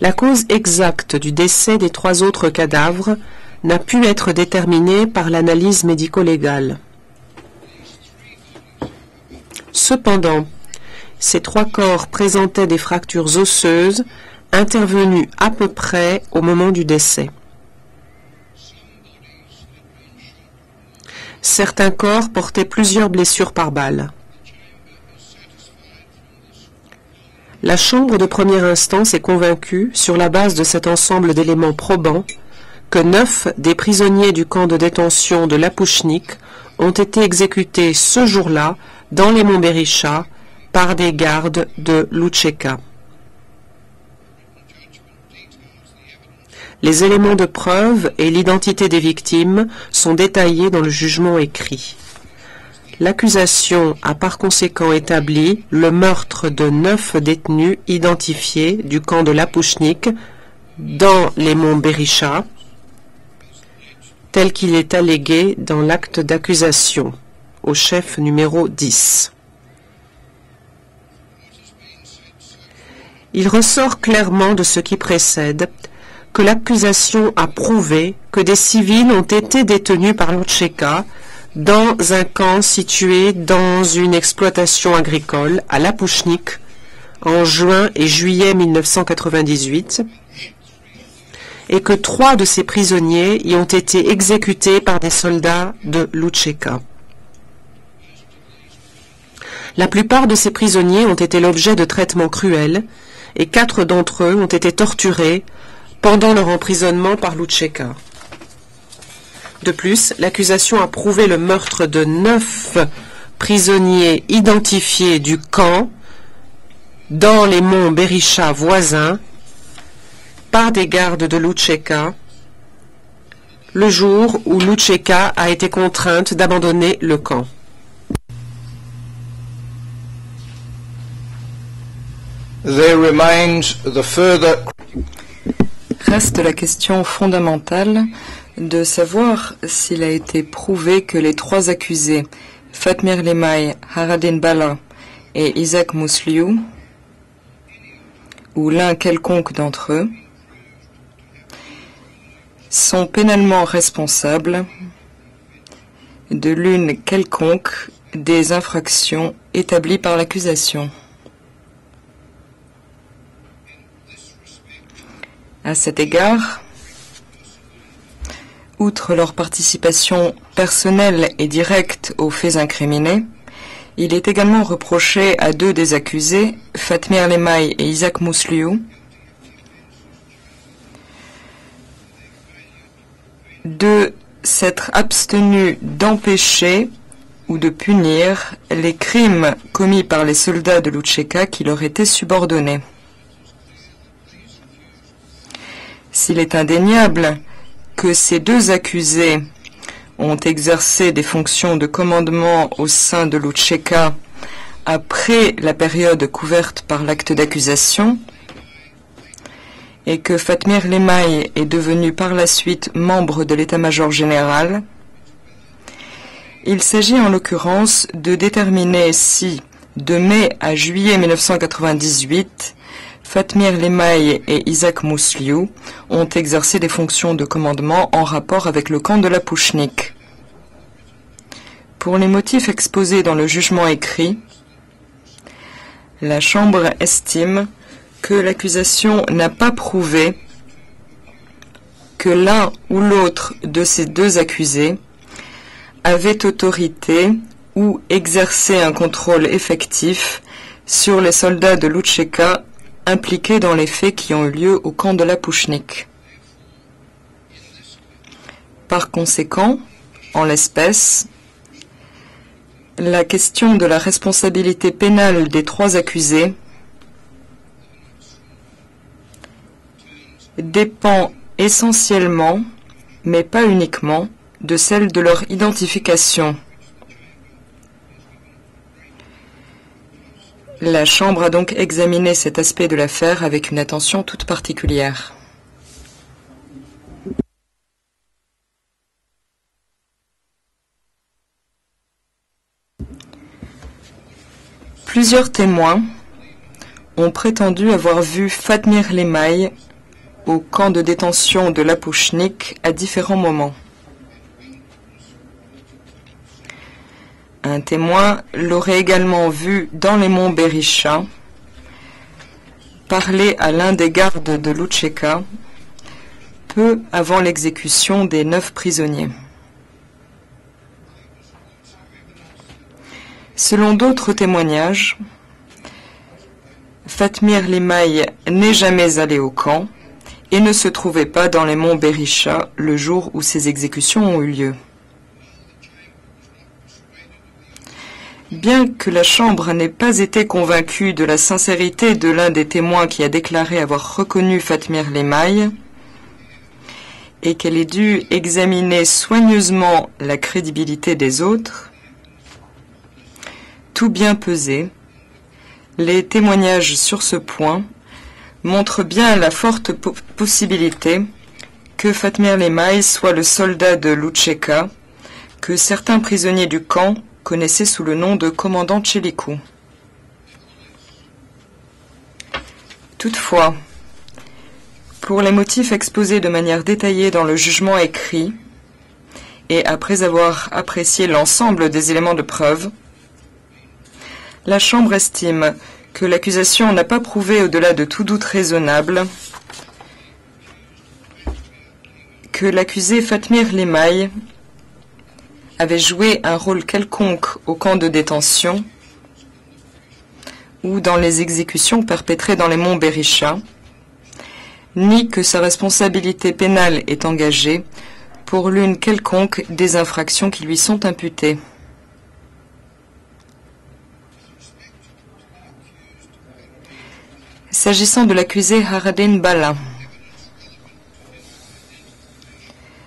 La cause exacte du décès des 3 autres cadavres n'a pu être déterminée par l'analyse médico-légale. Cependant, ces 3 corps présentaient des fractures osseuses intervenues à peu près au moment du décès. Certains corps portaient plusieurs blessures par balle. La Chambre de première instance est convaincue, sur la base de cet ensemble d'éléments probants, que 9 des prisonniers du camp de détention de Lapouchnik ont été exécutés ce jour-là dans les monts Berisha par des gardes de Loutcheka. Les éléments de preuve et l'identité des victimes sont détaillés dans le jugement écrit. L'accusation a par conséquent établi le meurtre de 9 détenus identifiés du camp de Lapouchnik dans les monts Berisha, tel qu'il est allégué dans l'acte d'accusation, au chef numéro 10. Il ressort clairement de ce qui précède que l'accusation a prouvé que des civils ont été détenus par Loutcheka dans un camp situé dans une exploitation agricole à Lapouchnik en juin et juillet 1998 et que 3 de ces prisonniers y ont été exécutés par des soldats de Loutcheka. La plupart de ces prisonniers ont été l'objet de traitements cruels et 4 d'entre eux ont été torturés pendant leur emprisonnement par Loutcheka. De plus, l'accusation a prouvé le meurtre de 9 prisonniers identifiés du camp dans les monts Berisha voisins par des gardes de Loutcheka le jour où Loutcheka a été contrainte d'abandonner le camp. Reste la question fondamentale de savoir s'il a été prouvé que les 3 accusés, Fatmir Lemay, Haradin Bala et Isaac Mousliou, ou l'un quelconque d'entre eux, sont pénalement responsables de l'une quelconque des infractions établies par l'accusation. À cet égard, outre leur participation personnelle et directe aux faits incriminés, il est également reproché à 2 des accusés, Fatmir Lemay et Isaac Mousliou, de s'être abstenus d'empêcher ou de punir les crimes commis par les soldats de Loutcheka qui leur étaient subordonnés. S'il est indéniable que ces 2 accusés ont exercé des fonctions de commandement au sein de Loutcheka après la période couverte par l'acte d'accusation et que Fatmir Lemay est devenu par la suite membre de l'état-major général, il s'agit en l'occurrence de déterminer si, de mai à juillet 1998, Fatmir Lemay et Isaac Mousliou ont exercé des fonctions de commandement en rapport avec le camp de Lapouchnik. Pour les motifs exposés dans le jugement écrit, la Chambre estime que l'accusation n'a pas prouvé que l'un ou l'autre de ces 2 accusés avait autorité ou exercé un contrôle effectif sur les soldats de Loutcheka impliqués dans les faits qui ont eu lieu au camp de Lapouchnik. Par conséquent, en l'espèce, la question de la responsabilité pénale des 3 accusés dépend essentiellement, mais pas uniquement, de celle de leur identification. La Chambre a donc examiné cet aspect de l'affaire avec une attention toute particulière. Plusieurs témoins ont prétendu avoir vu Fatmir Lemay au camp de détention de l'Apouchnik à différents moments. Un témoin l'aurait également vu dans les monts Berisha parler à l'un des gardes de Loutcheka peu avant l'exécution des 9 prisonniers. Selon d'autres témoignages, Fatmir Limaï n'est jamais allé au camp et ne se trouvait pas dans les monts Berisha le jour où ces exécutions ont eu lieu. Bien que la Chambre n'ait pas été convaincue de la sincérité de l'un des témoins qui a déclaré avoir reconnu Fatmir Limaï et qu'elle ait dû examiner soigneusement la crédibilité des autres, tout bien pesé, les témoignages sur ce point montrent bien la forte possibilité que Fatmir Limaï soit le soldat de Loutcheka que certains prisonniers du camp connaissaient sous le nom de commandant Tchelikou. Toutefois, pour les motifs exposés de manière détaillée dans le jugement écrit, et après avoir apprécié l'ensemble des éléments de preuve, la Chambre estime que l'accusation n'a pas prouvé au-delà de tout doute raisonnable que l'accusé Fatmir Limaï avait joué un rôle quelconque au camp de détention ou dans les exécutions perpétrées dans les monts Berisha, ni que sa responsabilité pénale est engagée pour l'une quelconque des infractions qui lui sont imputées. S'agissant de l'accusé Haradin Bala,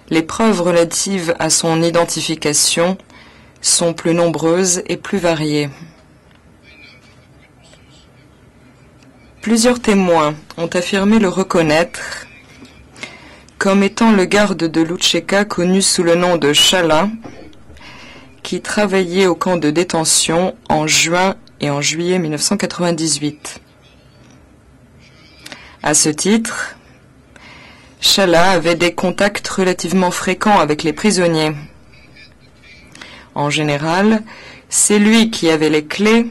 les preuves relatives à son identification sont plus nombreuses et plus variées. Plusieurs témoins ont affirmé le reconnaître comme étant le garde de Loutcheka connu sous le nom de Chala, qui travaillait au camp de détention en juin et en juillet 1998. À ce titre, Chala avait des contacts relativement fréquents avec les prisonniers. En général, c'est lui qui avait les clés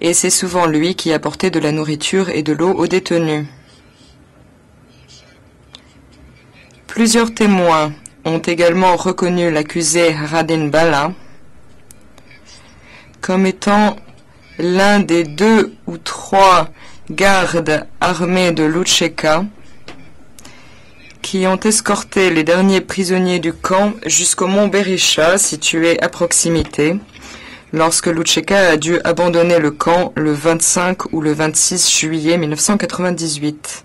et c'est souvent lui qui apportait de la nourriture et de l'eau aux détenus. Plusieurs témoins ont également reconnu l'accusé Haradin Bala comme étant l'un des 2 ou 3 gardes armés de Loutcheka qui ont escorté les derniers prisonniers du camp jusqu'au mont Berisha, situé à proximité, lorsque Loutcheka a dû abandonner le camp le 25 ou le 26 juillet 1998.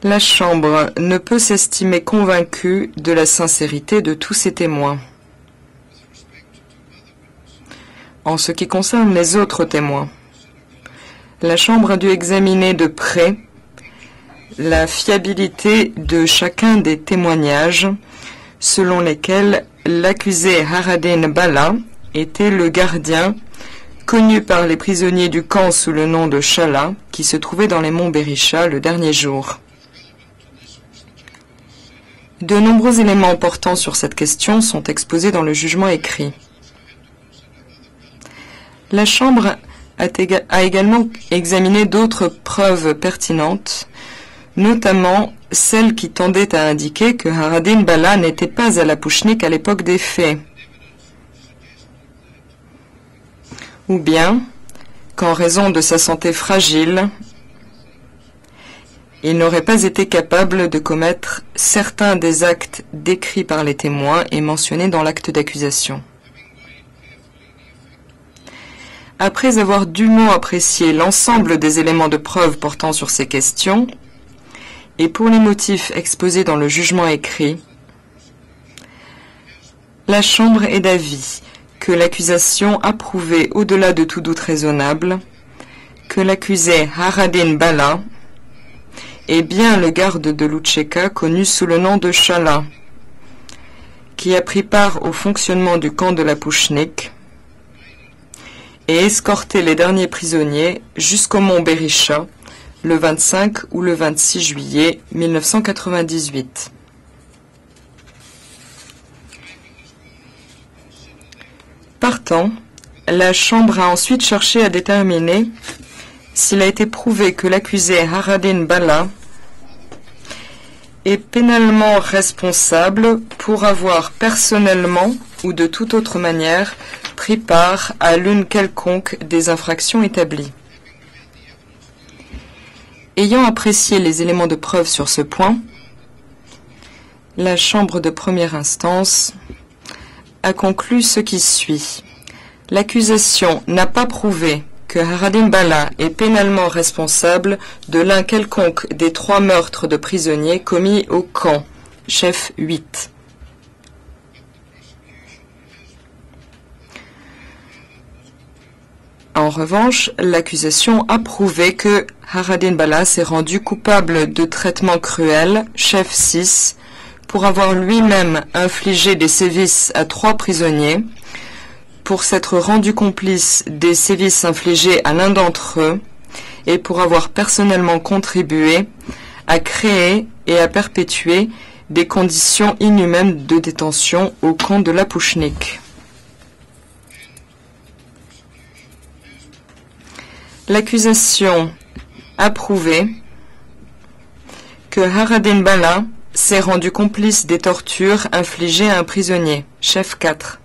La Chambre ne peut s'estimer convaincue de la sincérité de tous ces témoins. En ce qui concerne les autres témoins, la Chambre a dû examiner de près la fiabilité de chacun des témoignages selon lesquels l'accusé Haradin Bala était le gardien connu par les prisonniers du camp sous le nom de Chala qui se trouvait dans les monts Berisha le dernier jour. De nombreux éléments portant sur cette question sont exposés dans le jugement écrit. La Chambre a également examiné d'autres preuves pertinentes, notamment celles qui tendaient à indiquer que Haradin Bala n'était pas à l'Apouchnik à l'époque des faits, ou bien qu'en raison de sa santé fragile, il n'aurait pas été capable de commettre certains des actes décrits par les témoins et mentionnés dans l'acte d'accusation. Après avoir dûment apprécié l'ensemble des éléments de preuve portant sur ces questions, et pour les motifs exposés dans le jugement écrit, la Chambre est d'avis que l'accusation a prouvé au-delà de tout doute raisonnable que l'accusé Haradin Bala est bien le garde de Loutcheka connu sous le nom de Chala, qui a pris part au fonctionnement du camp de l'Apouchnik et escorté les derniers prisonniers jusqu'au mont Berisha le 25 ou le 26 juillet 1998. Partant, la Chambre a ensuite cherché à déterminer s'il a été prouvé que l'accusé Haradin Bala est pénalement responsable pour avoir personnellement ou de toute autre manière pris part à l'une quelconque des infractions établies. Ayant apprécié les éléments de preuve sur ce point, la Chambre de première instance a conclu ce qui suit. L'accusation n'a pas prouvé que Haradin Bala est pénalement responsable de l'un quelconque des 3 meurtres de prisonniers commis au camp, chef 8. En revanche, l'accusation a prouvé que Haradin Bala s'est rendu coupable de traitement cruel, chef 6, pour avoir lui-même infligé des sévices à 3 prisonniers, pour s'être rendu complice des sévices infligés à l'un d'entre eux, et pour avoir personnellement contribué à créer et à perpétuer des conditions inhumaines de détention au camp de l'Apouchnik. L'accusation a prouvé que Haradin Bala s'est rendu complice des tortures infligées à un prisonnier, chef 4.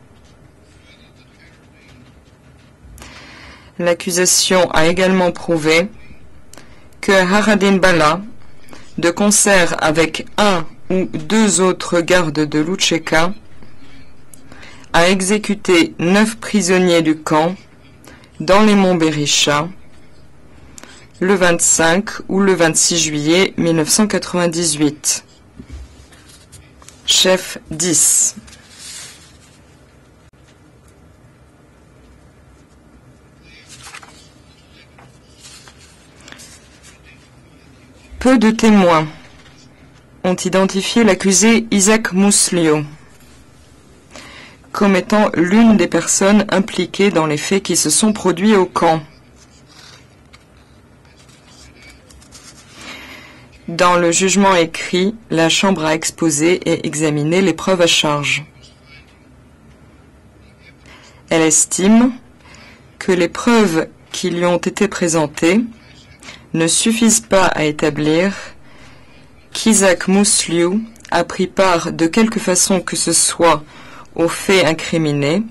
L'accusation a également prouvé que Haradin Bala, de concert avec 1 ou 2 autres gardes de l'Outcheka, a exécuté 9 prisonniers du camp dans les monts Berisha le 25 ou le 26 juillet 1998. Chef 10. Peu de témoins ont identifié l'accusé Isaac Mouslio comme étant l'une des personnes impliquées dans les faits qui se sont produits au camp. Dans le jugement écrit, la Chambre a exposé et examiné les preuves à charge. Elle estime que les preuves qui lui ont été présentées ne suffisent pas à établir qu'Isaac Mouslio a pris part de quelque façon que ce soit aux faits incriminés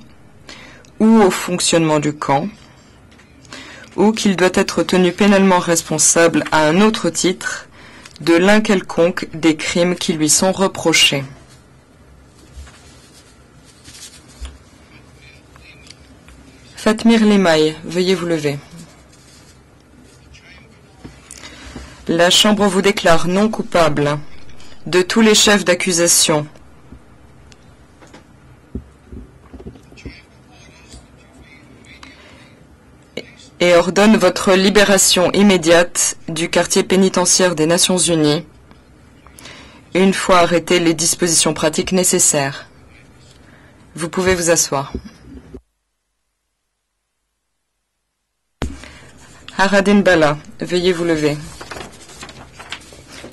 ou au fonctionnement du camp, ou qu'il doit être tenu pénalement responsable à un autre titre de l'un quelconque des crimes qui lui sont reprochés. Fatmir Limaï, veuillez vous lever. La Chambre vous déclare non coupable de tous les chefs d'accusation. Et ordonne votre libération immédiate du quartier pénitentiaire des Nations Unies, une fois arrêtées les dispositions pratiques nécessaires. Vous pouvez vous asseoir. Haradin Bala, veuillez vous lever.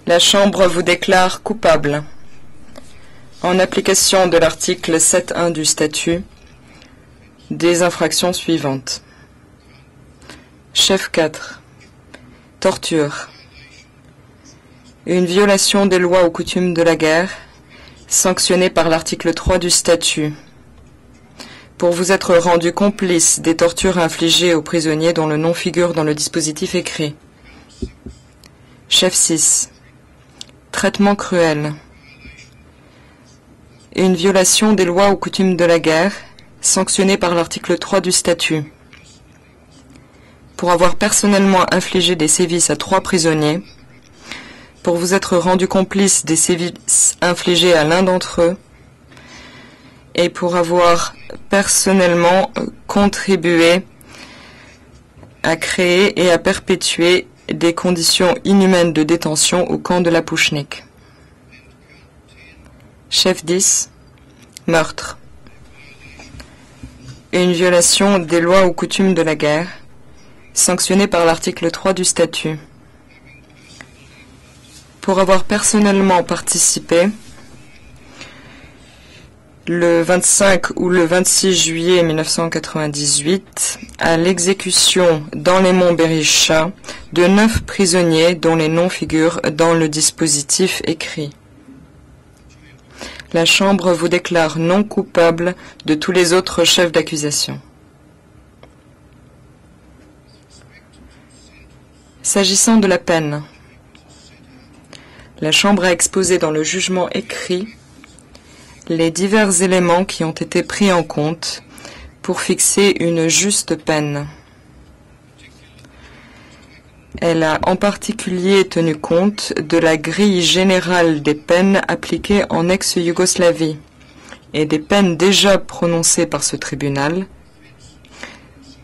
La Chambre vous déclare coupable, en application de l'article 7.1 du statut, des infractions suivantes. Chef 4. Torture. Une violation des lois ou coutumes de la guerre, sanctionnée par l'article 3 du statut, pour vous être rendu complice des tortures infligées aux prisonniers dont le nom figure dans le dispositif écrit. Chef 6. Traitement cruel. Une violation des lois ou coutumes de la guerre, sanctionnée par l'article 3 du statut, pour avoir personnellement infligé des sévices à 3 prisonniers, pour vous être rendu complice des sévices infligés à l'un d'entre eux, et pour avoir personnellement contribué à créer et à perpétuer des conditions inhumaines de détention au camp de l'Apouchnik. Chef 10. Meurtre. et une violation des lois ou coutumes de la guerre, sanctionnées par l'article 3 du statut. Pour avoir personnellement participé, le 25 ou le 26 juillet 1998, à l'exécution dans les monts Berisha de 9 prisonniers dont les noms figurent dans le dispositif écrit. La Chambre vous déclare non coupable de tous les autres chefs d'accusation. S'agissant de la peine, la Chambre a exposé dans le jugement écrit les divers éléments qui ont été pris en compte pour fixer une juste peine. Elle a en particulier tenu compte de la grille générale des peines appliquées en ex-Yougoslavie et des peines déjà prononcées par ce tribunal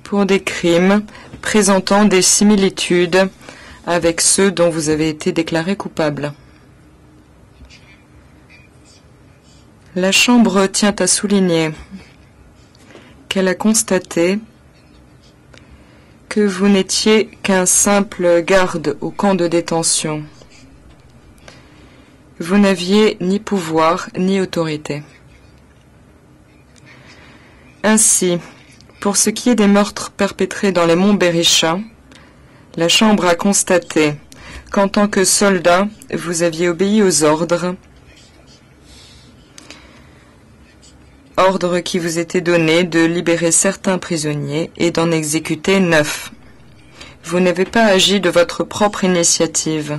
pour des crimes présentant des similitudes avec ceux dont vous avez été déclaré coupable. La Chambre tient à souligner qu'elle a constaté que vous n'étiez qu'un simple garde au camp de détention. Vous n'aviez ni pouvoir ni autorité. Ainsi, pour ce qui est des meurtres perpétrés dans les monts Berisha, la Chambre a constaté qu'en tant que soldat, vous aviez obéi aux ordres qui vous était donné de libérer certains prisonniers et d'en exécuter 9. Vous n'avez pas agi de votre propre initiative.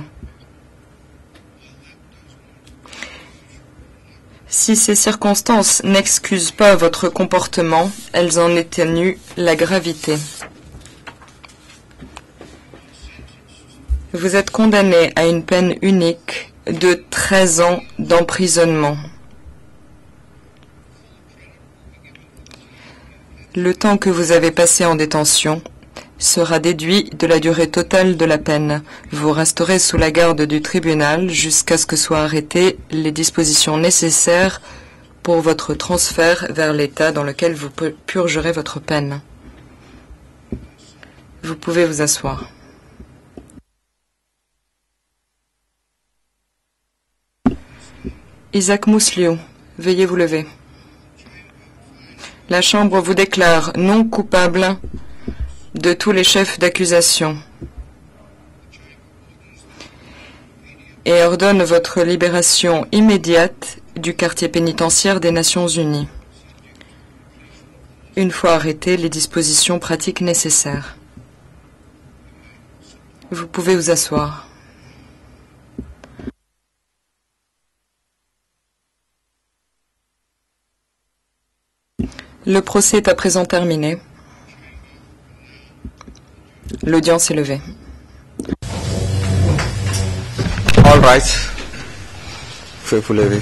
Si ces circonstances n'excusent pas votre comportement, elles en atténuent la gravité. Vous êtes condamné à une peine unique de 13 ans d'emprisonnement. Le temps que vous avez passé en détention sera déduit de la durée totale de la peine. Vous resterez sous la garde du tribunal jusqu'à ce que soient arrêtées les dispositions nécessaires pour votre transfert vers l'État dans lequel vous purgerez votre peine. Vous pouvez vous asseoir. Isaac Mousliou, veuillez vous lever. La Chambre vous déclare non coupable de tous les chefs d'accusation et ordonne votre libération immédiate du quartier pénitentiaire des Nations Unies, une fois arrêtées les dispositions pratiques nécessaires. Vous pouvez vous asseoir. Le procès est à présent terminé. L'audience est levée. All right. Vous pouvez vous lever.